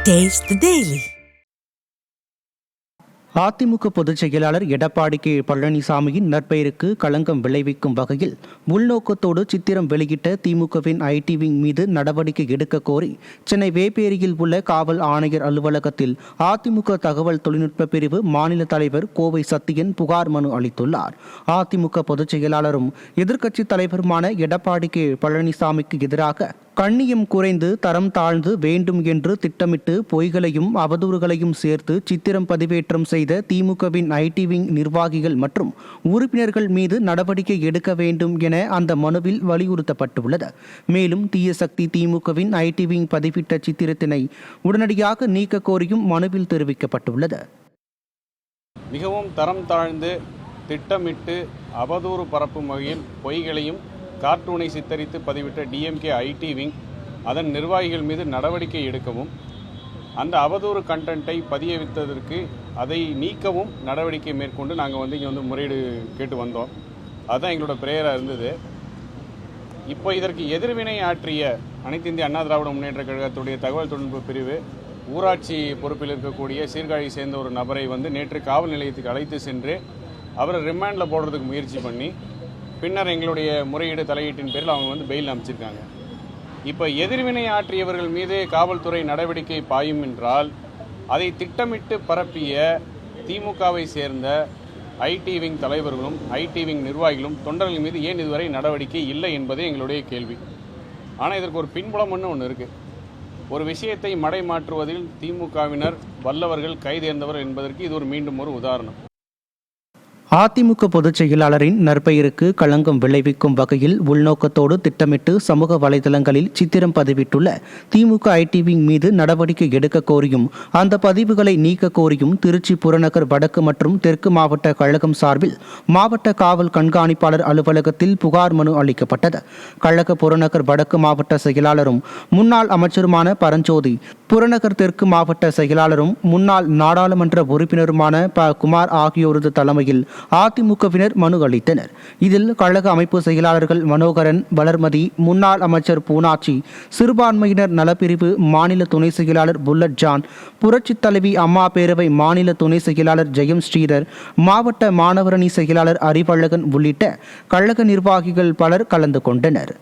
Taste the Daily. AIADMK பொதுச் செயலாளர் Edappadi K பழனிசாமியின் நற்பெயருக்கு களங்கம் விளைவிக்கும் வகையில் உள்நோக்கத்தோடு சித்திரம் வெளியிட்ட திமுகவின் ஐடி விங் மீது நடவடிக்கை எடுக்க கோரி சென்னை வேப்பேரியில் உள்ள காவல் ஆணையர் அலுவலகத்தில் அதிமுக தகவல் தொழில்நுட்ப பிரிவு மாநில தலைவர் கோவை சத்தியன் புகார் மனு அளித்துள்ளார். அதிமுக பொதுச் செயலாளரும் எதிர்க்கட்சித் தலைவருமான எடப்பாடி கே பழனிசாமிக்கு எதிராக கண்ணியம் குறைந்து தரம் தாழ்ந்து வேண்டும் என்று திட்டமிட்டு பொய்களையும் அவதூறுகளையும் சேர்த்து சித்திரம் பதிவேற்றம் செய்த திமுகவின் ஐடி விங் நிர்வாகிகள் மற்றும் உறுப்பினர்கள் மீது நடவடிக்கை எடுக்க வேண்டும் என அந்த மனுவில் வலியுறுத்தப்பட்டுள்ளது. மேலும் தீய சக்தி திமுகவின் ஐடி விங் பதிவிட்ட சித்திரத்தினை உடனடியாக நீக்க கோரியும் மனுவில் தெரிவிக்கப்பட்டுள்ளது. மிகவும் தரம் தாழ்ந்து திட்டமிட்டு அவதூறு பரப்பும் வகையில் பொய்களையும் கார்ட்டூனை சித்தரித்து பதிவிட்ட டிஎம்கே ஐடி விங் அதன் நிர்வாகிகள் மீது நடவடிக்கை எடுக்கவும், அந்த அவதூறு கண்டென்ட்டை பதிய வைத்ததற்கு அதை நீக்கவும் நடவடிக்கை மேற்கொண்டு நாங்கள் இங்கே முறையீடு கேட்டு வந்தோம். அதுதான் எங்களோட பிரேயராக இருந்தது. இப்போ இதற்கு எதிர்வினை ஆற்றிய அனைத்து இந்திய அண்ணா திராவிட முன்னேற்ற கழகத்துடைய தகவல் தொழில்நுட்ப பிரிவு ஊராட்சி பொறுப்பில் இருக்கக்கூடிய சீர்காழியை சேர்ந்த ஒரு நபரை நேற்று காவல் நிலையத்துக்கு அழைத்து சென்று அவரை ரிமாண்டில் போடுறதுக்கு முயற்சி பண்ணி பின்னர் எங்களுடைய முறையீடு தலையீட்டின் பேரில் அவங்க பெயில் அமைச்சிருக்காங்க. இப்போ எதிர்வினை ஆற்றியவர்கள் மீது காவல்துறை நடவடிக்கை பாயும் என்றால் அதை திட்டமிட்டு பரப்பிய திமுகவை சேர்ந்த ஐடி விங் தலைவர்களும் ஐடி விங் நிர்வாகிகளும் தொண்டர்கள் மீது ஏன் இதுவரை நடவடிக்கை இல்லை என்பதே எங்களுடைய கேள்வி. ஆனால் இதற்கு ஒரு பின்புலம்னு ஒன்று இருக்குது. ஒரு விஷயத்தை மடை மாற்றுவதில் திமுகவினர் வல்லவர்கள் கைதேர்ந்தவர் என்பதற்கு இது ஒரு மீண்டும் ஒரு உதாரணம். அதிமுக பொதுச் செயலாளரின் நற்பெயருக்கு களங்கம் விளைவிக்கும் வகையில் உள்நோக்கத்தோடு திட்டமிட்டு சமூக வலைதளங்களில் சித்திரம் பதிவிட்டுள்ள திமுக ஐடி விங் மீது நடவடிக்கை எடுக்க கோரியும் அந்த பதிவுகளை நீக்க கோரியும் திருச்சி புறநகர் வடக்கு மற்றும் தெற்கு மாவட்ட கழகம் சார்பில் மாவட்ட காவல் கண்காணிப்பாளர் அலுவலகத்தில் புகார் மனு அளிக்கப்பட்டது. கழக புறநகர் வடக்கு மாவட்ட செயலாளரும் முன்னாள் அமைச்சருமான பரஞ்சோதி, புறநகர் தெற்கு மாவட்ட செயலாளரும் முன்னாள் நாடாளுமன்ற உறுப்பினருமான ப குமார் ஆகியோரது தலைமையில் அதிமுகவினர் மனு அளித்தனர். இதில் கழக அமைப்பு செயலாளர்கள் மனோகரன், வளர்மதி, முன்னாள் அமைச்சர் பூனாச்சி, சிறுபான்மையினர் நலப்பிரிவு மாநில துணை செயலாளர் புல்லட் ஜான், புரட்சித் தலைவி அம்மா பேரவை மாநில துணை செயலாளர் ஜெயம் ஸ்ரீதர், மாவட்ட மாணவரணி செயலாளர் அறிவழகன் உள்ளிட்ட கழக நிர்வாகிகள் பலர் கலந்து கொண்டனர்.